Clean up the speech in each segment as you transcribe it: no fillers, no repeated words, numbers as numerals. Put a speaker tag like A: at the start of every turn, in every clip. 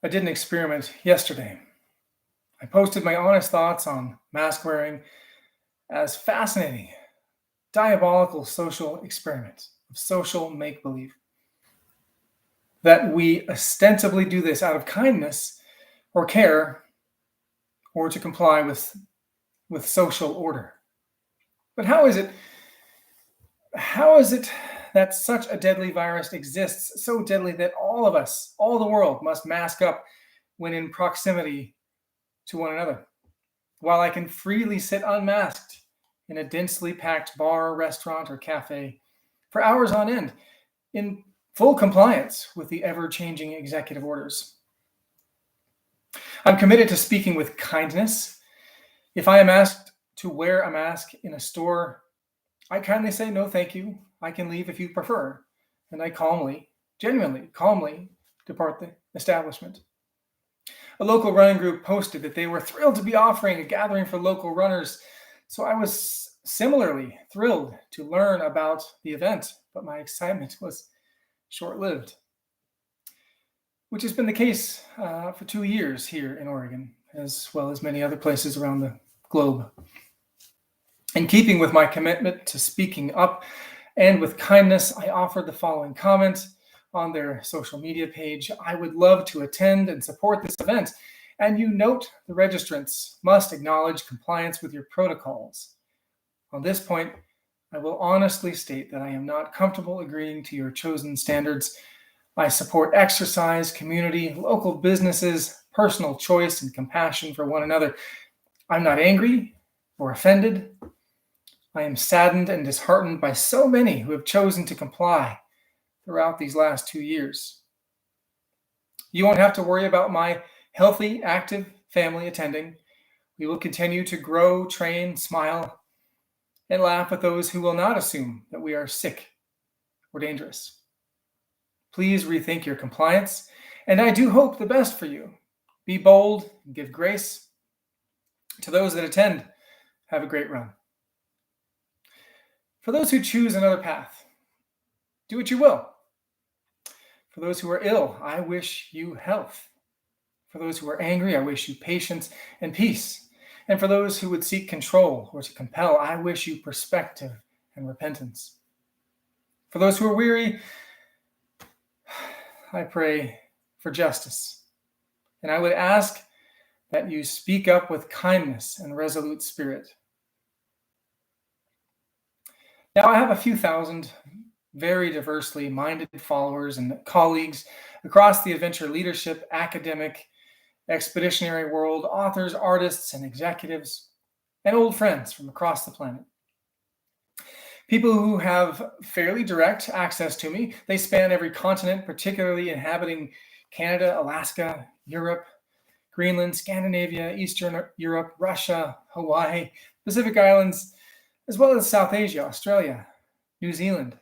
A: I did an experiment yesterday. I posted my honest thoughts on mask wearing as fascinating, diabolical social experiment of social make-believe. That we ostensibly do this out of kindness or care or to comply with social order. But how is it that such a deadly virus exists, so deadly that all of us, all the world, must mask up when in proximity to one another, while I can freely sit unmasked in a densely packed bar, restaurant, or cafe for hours on end in full compliance with the ever-changing executive orders? I'm committed to speaking with kindness. If I am asked to wear a mask in a store, I kindly say, no, thank you. I can leave if you prefer. And I genuinely calmly depart the establishment. A local running group posted that they were thrilled to be offering a gathering for local runners. So I was similarly thrilled to learn about the event, but my excitement was short-lived, which has been the case for 2 years here in Oregon, as well as many other places around the globe. In keeping with my commitment to speaking up and with kindness, I offered the following comment on their social media page. I would love to attend and support this event, and you note the registrants must acknowledge compliance with your protocols. On this point, I will honestly state that I am not comfortable agreeing to your chosen standards. I support exercise, community, local businesses, personal choice, and compassion for one another. I'm not angry or offended. I am saddened and disheartened by so many who have chosen to comply throughout these last 2 years. You won't have to worry about my healthy, active family attending. We will continue to grow, train, smile, and laugh with those who will not assume that we are sick or dangerous. Please rethink your compliance, and I do hope the best for you. Be bold and give grace. To those that attend, have a great run. For those who choose another path, do what you will. For those who are ill, I wish you health. For those who are angry, I wish you patience and peace. And for those who would seek control or to compel, I wish you perspective and repentance. For those who are weary, I pray for justice. And I would ask that you speak up with kindness and resolute spirit. Now, I have a few thousand very diversely minded followers and colleagues across the adventure leadership, academic, expeditionary world, authors, artists, and executives, and old friends from across the planet. People who have fairly direct access to me. They span every continent, particularly inhabiting Canada, Alaska, Europe, Greenland, Scandinavia, Eastern Europe, Russia, Hawaii, Pacific Islands, as well as South Asia, Australia, New Zealand,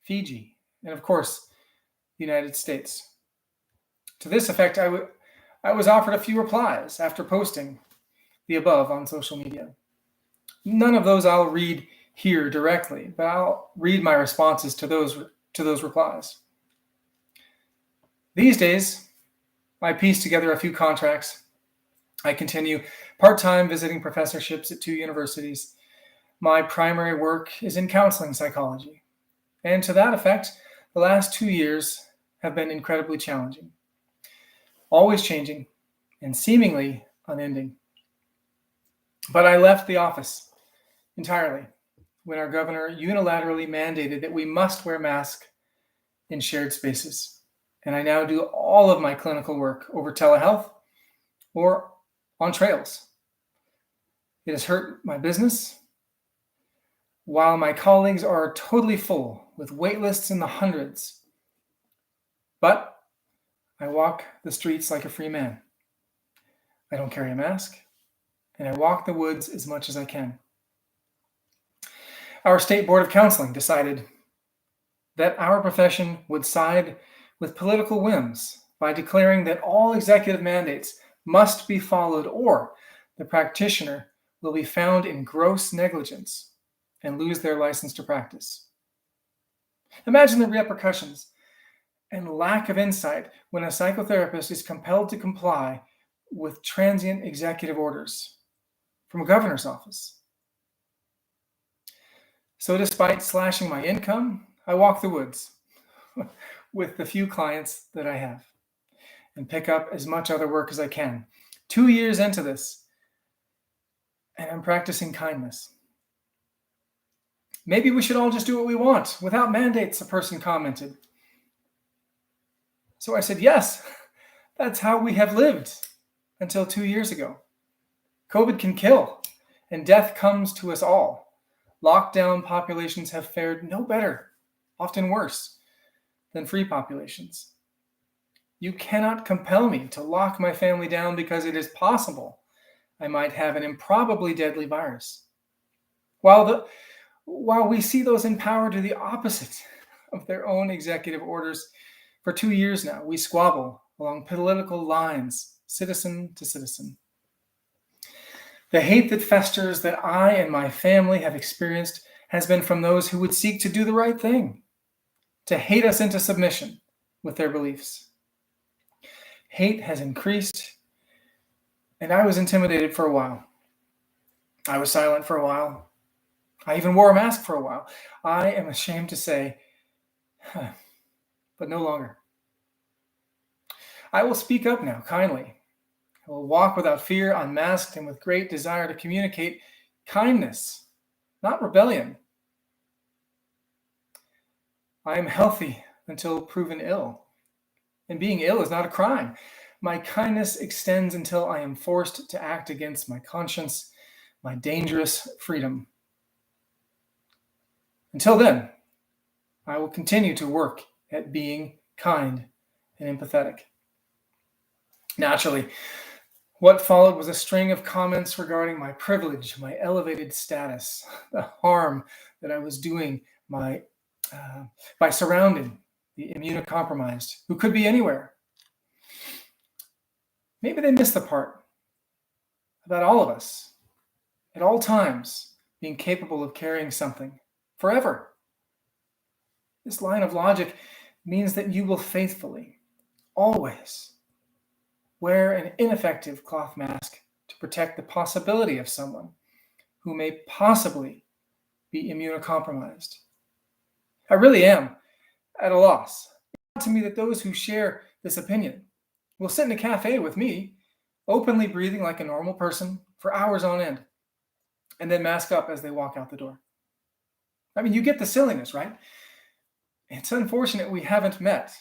A: Fiji, and of course, the United States. To this effect, I was offered a few replies after posting the above on social media. None of those I'll read here directly, but I'll read my responses to those replies. These days, I piece together a few contracts. I continue part-time visiting professorships at 2 universities. My primary work is in counseling psychology. And to that effect, the last 2 years have been incredibly challenging, always changing, and seemingly unending. But I left the office entirely when our governor unilaterally mandated that we must wear masks in shared spaces. And I now do all of my clinical work over telehealth or on trails. It has hurt my business, while my colleagues are totally full with wait lists in the hundreds. But I walk the streets like a free man. I don't carry a mask, and I walk the woods as much as I can. Our state board of counseling decided that our profession would side with political whims by declaring that all executive mandates must be followed, or the practitioner will be found in gross negligence and lose their license to practice. Imagine the repercussions and lack of insight when a psychotherapist is compelled to comply with transient executive orders from a governor's office. So despite slashing my income, I walk the woods with the few clients that I have and pick up as much other work as I can. 2 years into this, and I'm practicing kindness. Maybe we should all just do what we want without mandates, a person commented. So I said, yes, that's how we have lived until 2 years ago. COVID can kill, and death comes to us all. Lockdown populations have fared no better, often worse, than free populations. You cannot compel me to lock my family down because it is possible I might have an improbably deadly virus. While we see those in power do the opposite of their own executive orders, for 2 years now, we squabble along political lines, citizen to citizen. The hate that festers that I and my family have experienced has been from those who would seek to do the right thing, to hate us into submission with their beliefs. Hate has increased, and I was intimidated for a while. I was silent for a while. I even wore a mask for a while. I am ashamed to say, but no longer. I will speak up now, kindly. I will walk without fear, unmasked, and with great desire to communicate kindness, not rebellion. I am healthy until proven ill, and being ill is not a crime. My kindness extends until I am forced to act against my conscience, my dangerous freedom. Until then, I will continue to work at being kind and empathetic. Naturally, what followed was a string of comments regarding my privilege, my elevated status, the harm that I was doing by surrounding the immunocompromised, who could be anywhere. Maybe they missed the part about all of us, at all times, being capable of carrying something forever. This line of logic means that you will faithfully, always, wear an ineffective cloth mask to protect the possibility of someone who may possibly be immunocompromised. I really am at a loss. It's not to me that those who share this opinion will sit in a cafe with me, openly breathing like a normal person for hours on end, and then mask up as they walk out the door. I mean, you get the silliness, right? It's unfortunate we haven't met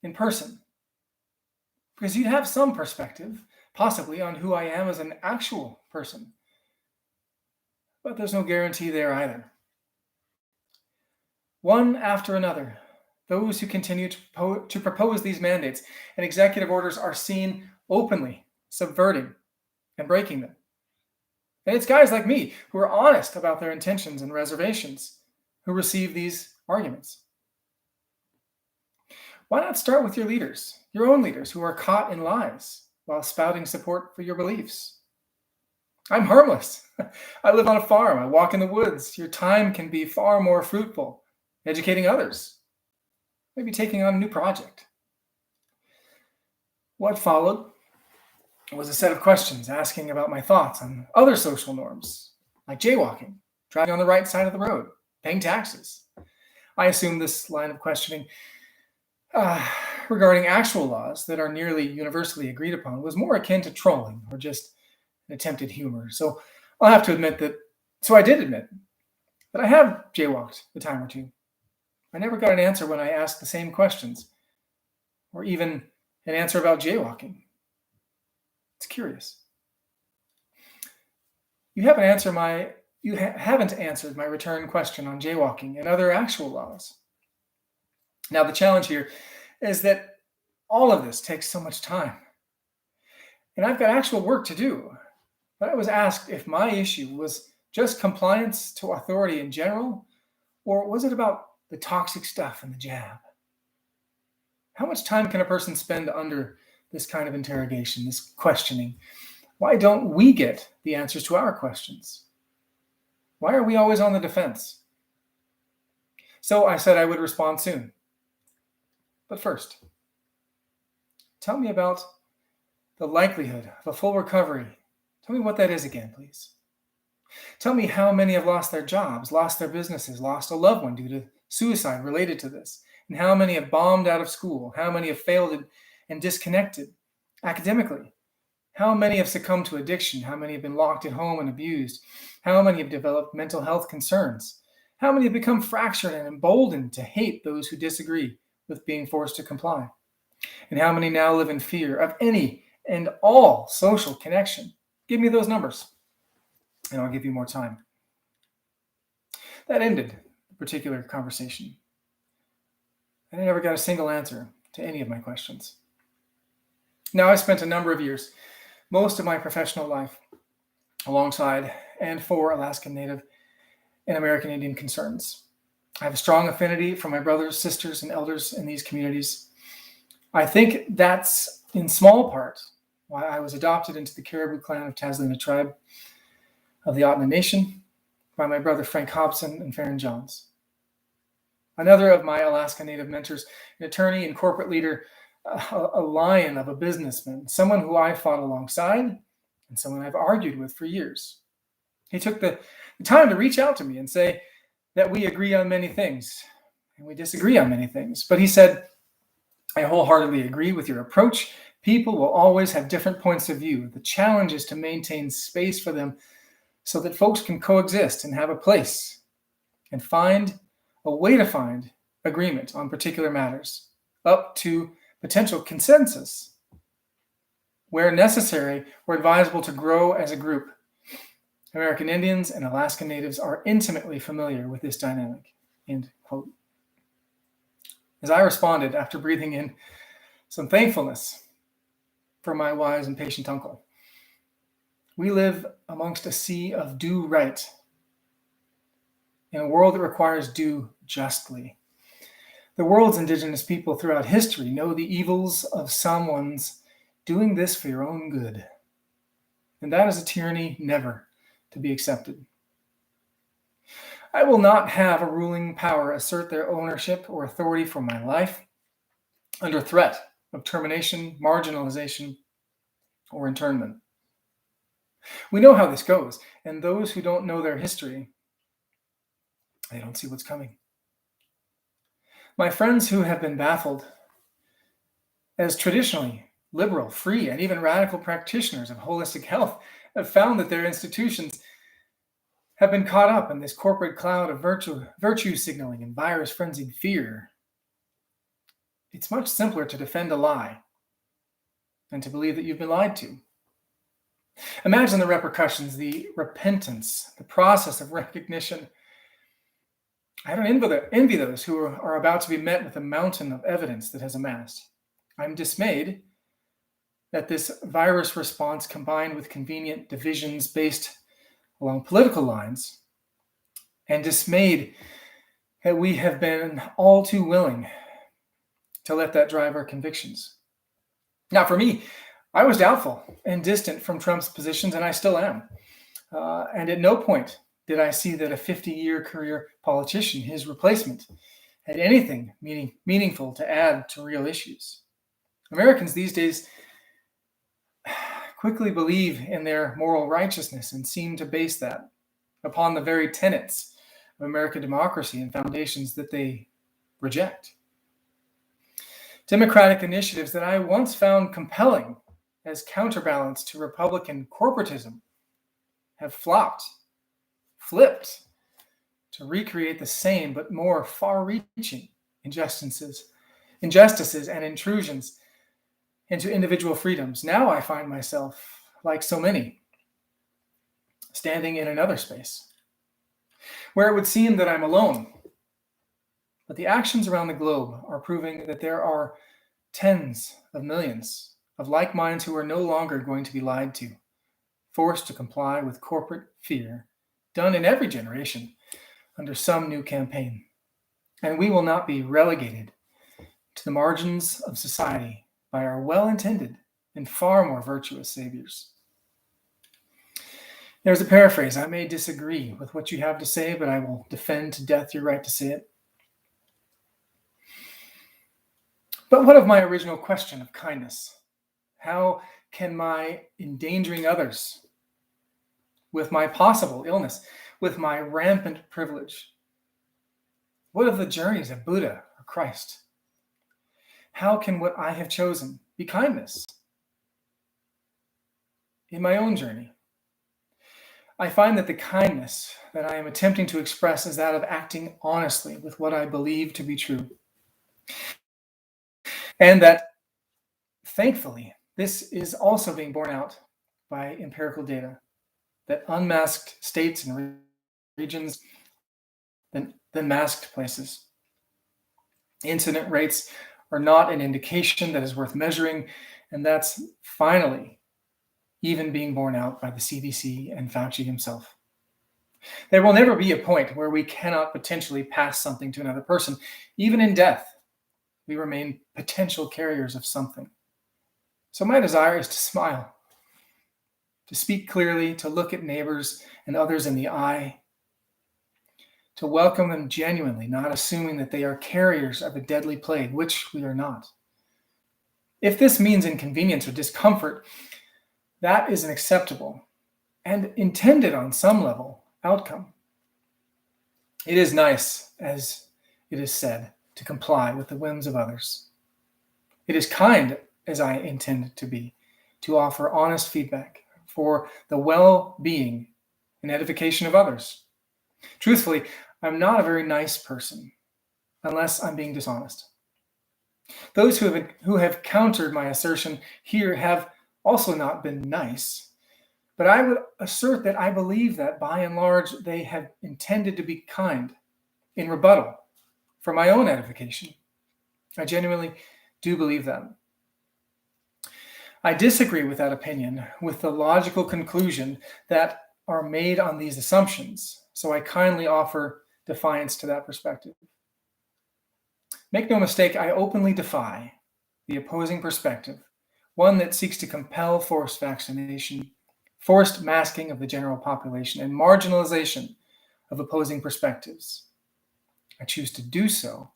A: in person, because you'd have some perspective, possibly, on who I am as an actual person. But there's no guarantee there either. One after another, those who continue to propose these mandates and executive orders are seen openly subverting and breaking them. And it's guys like me who are honest about their intentions and reservations who receive these arguments. Why not start with your leaders, your own leaders who are caught in lies while spouting support for your beliefs? I'm harmless. I live on a farm. I walk in the woods. Your time can be far more fruitful educating others, maybe taking on a new project. What followed was a set of questions asking about my thoughts on other social norms, like jaywalking, driving on the right side of the road, paying taxes. I assume this line of questioning regarding actual laws that are nearly universally agreed upon was more akin to trolling or just an attempted humor. So I did admit that I have jaywalked a time or two. I never got an answer when I asked the same questions, or even an answer about jaywalking. It's curious. You haven't answered my return question on jaywalking and other actual laws. Now, the challenge here is that all of this takes so much time. And I've got actual work to do. But I was asked if my issue was just compliance to authority in general, or was it about the toxic stuff in the jab? How much time can a person spend under this kind of interrogation, this questioning? Why don't we get the answers to our questions? Why are we always on the defense? So I said I would respond soon. But first, tell me about the likelihood of a full recovery. Tell me what that is again, please. Tell me how many have lost their jobs, lost their businesses, lost a loved one due to suicide related to this, and how many have bombed out of school, how many have failed and disconnected academically, how many have succumbed to addiction, how many have been locked at home and abused, how many have developed mental health concerns, how many have become fractured and emboldened to hate those who disagree with being forced to comply, and how many now live in fear of any and all social connection. Give me those numbers, and I'll give you more time. That ended the particular conversation. I never got a single answer to any of my questions. Now, I spent a number of years, most of my professional life, alongside and for Alaskan Native and American Indian concerns. I have a strong affinity for my brothers, sisters, and elders in these communities. I think that's in small part why I was adopted into the Caribou clan of Taslina tribe of the Otna Nation by my brother Frank Hobson and Farron Johns. Another of my Alaska Native mentors, an attorney and corporate leader, a lion of a businessman, someone who I fought alongside and someone I've argued with for years. He took the time to reach out to me and say that we agree on many things and we disagree on many things. But he said, I wholeheartedly agree with your approach. People will always have different points of view. The challenge is to maintain space for them so that folks can coexist and have a place and find a way to find agreement on particular matters up to potential consensus where necessary or advisable to grow as a group. American Indians and Alaska Natives are intimately familiar with this dynamic. End quote. As I responded after breathing in some thankfulness for my wise and patient uncle, we live amongst a sea of do right in a world that requires do justly. The world's indigenous people throughout history know the evils of someone's doing this for your own good. And that is a tyranny never to be accepted. I will not have a ruling power assert their ownership or authority for my life under threat of termination, marginalization, or internment. We know how this goes, and those who don't know their history, they don't see what's coming. My friends who have been baffled as traditionally liberal, free, and even radical practitioners of holistic health have found that their institutions have been caught up in this corporate cloud of virtue signaling and virus-frenzied fear. It's much simpler to defend a lie than to believe that you've been lied to. Imagine the repercussions, the repentance, the process of recognition. I don't envy those who are about to be met with a mountain of evidence that has amassed. I'm dismayed that this virus response, combined with convenient divisions based along political lines, and dismayed that we have been all too willing to let that drive our convictions. Now, for me, I was doubtful and distant from Trump's positions, and I still am. And at no point did I see that a 50-year career politician, his replacement, had anything meaningful to add to real issues. Americans these days quickly believe in their moral righteousness and seem to base that upon the very tenets of American democracy and foundations that they reject. Democratic initiatives that I once found compelling as counterbalance to Republican corporatism have flipped to recreate the same but more far-reaching injustices and intrusions into individual freedoms. Now I find myself, like so many, standing in another space where it would seem that I'm alone. But the actions around the globe are proving that there are tens of millions of like minds who are no longer going to be lied to, forced to comply with corporate fear, done in every generation under some new campaign. And we will not be relegated to the margins of society by our well-intended and far more virtuous saviors. There's a paraphrase. I may disagree with what you have to say, but I will defend to death your right to say it. But what of my original question of kindness? How can my endangering others with my possible illness, with my rampant privilege? What of the journeys of Buddha or Christ? How can what I have chosen be kindness in my own journey? I find that the kindness that I am attempting to express is that of acting honestly with what I believe to be true. And that, thankfully, this is also being borne out by empirical data, that unmasked states and regions than masked places. Incident rates are not an indication that is worth measuring, and that's finally even being borne out by the CDC and Fauci himself. There will never be a point where we cannot potentially pass something to another person. Even in death, we remain potential carriers of something. So my desire is to smile, to speak clearly, to look at neighbors and others in the eye, to welcome them genuinely, not assuming that they are carriers of a deadly plague, which we are not. If this means inconvenience or discomfort, that is an acceptable and intended on some level outcome. It is nice, as it is said, to comply with the whims of others. It is kind, as I intend to be, to offer honest feedback for the well-being and edification of others. Truthfully, I'm not a very nice person unless I'm being dishonest. Those who have countered my assertion here have also not been nice, but I would assert that I believe that, by and large, they have intended to be kind in rebuttal for my own edification. I genuinely do believe that. I disagree with that opinion, with the logical conclusion that are made on these assumptions, so I kindly offer defiance to that perspective. Make no mistake, I openly defy the opposing perspective, one that seeks to compel forced vaccination, forced masking of the general population, and marginalization of opposing perspectives. I choose to do so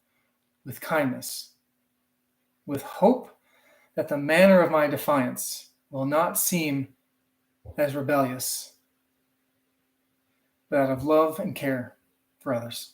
A: with kindness, with hope that the manner of my defiance will not seem as rebellious, but out of love and care for others.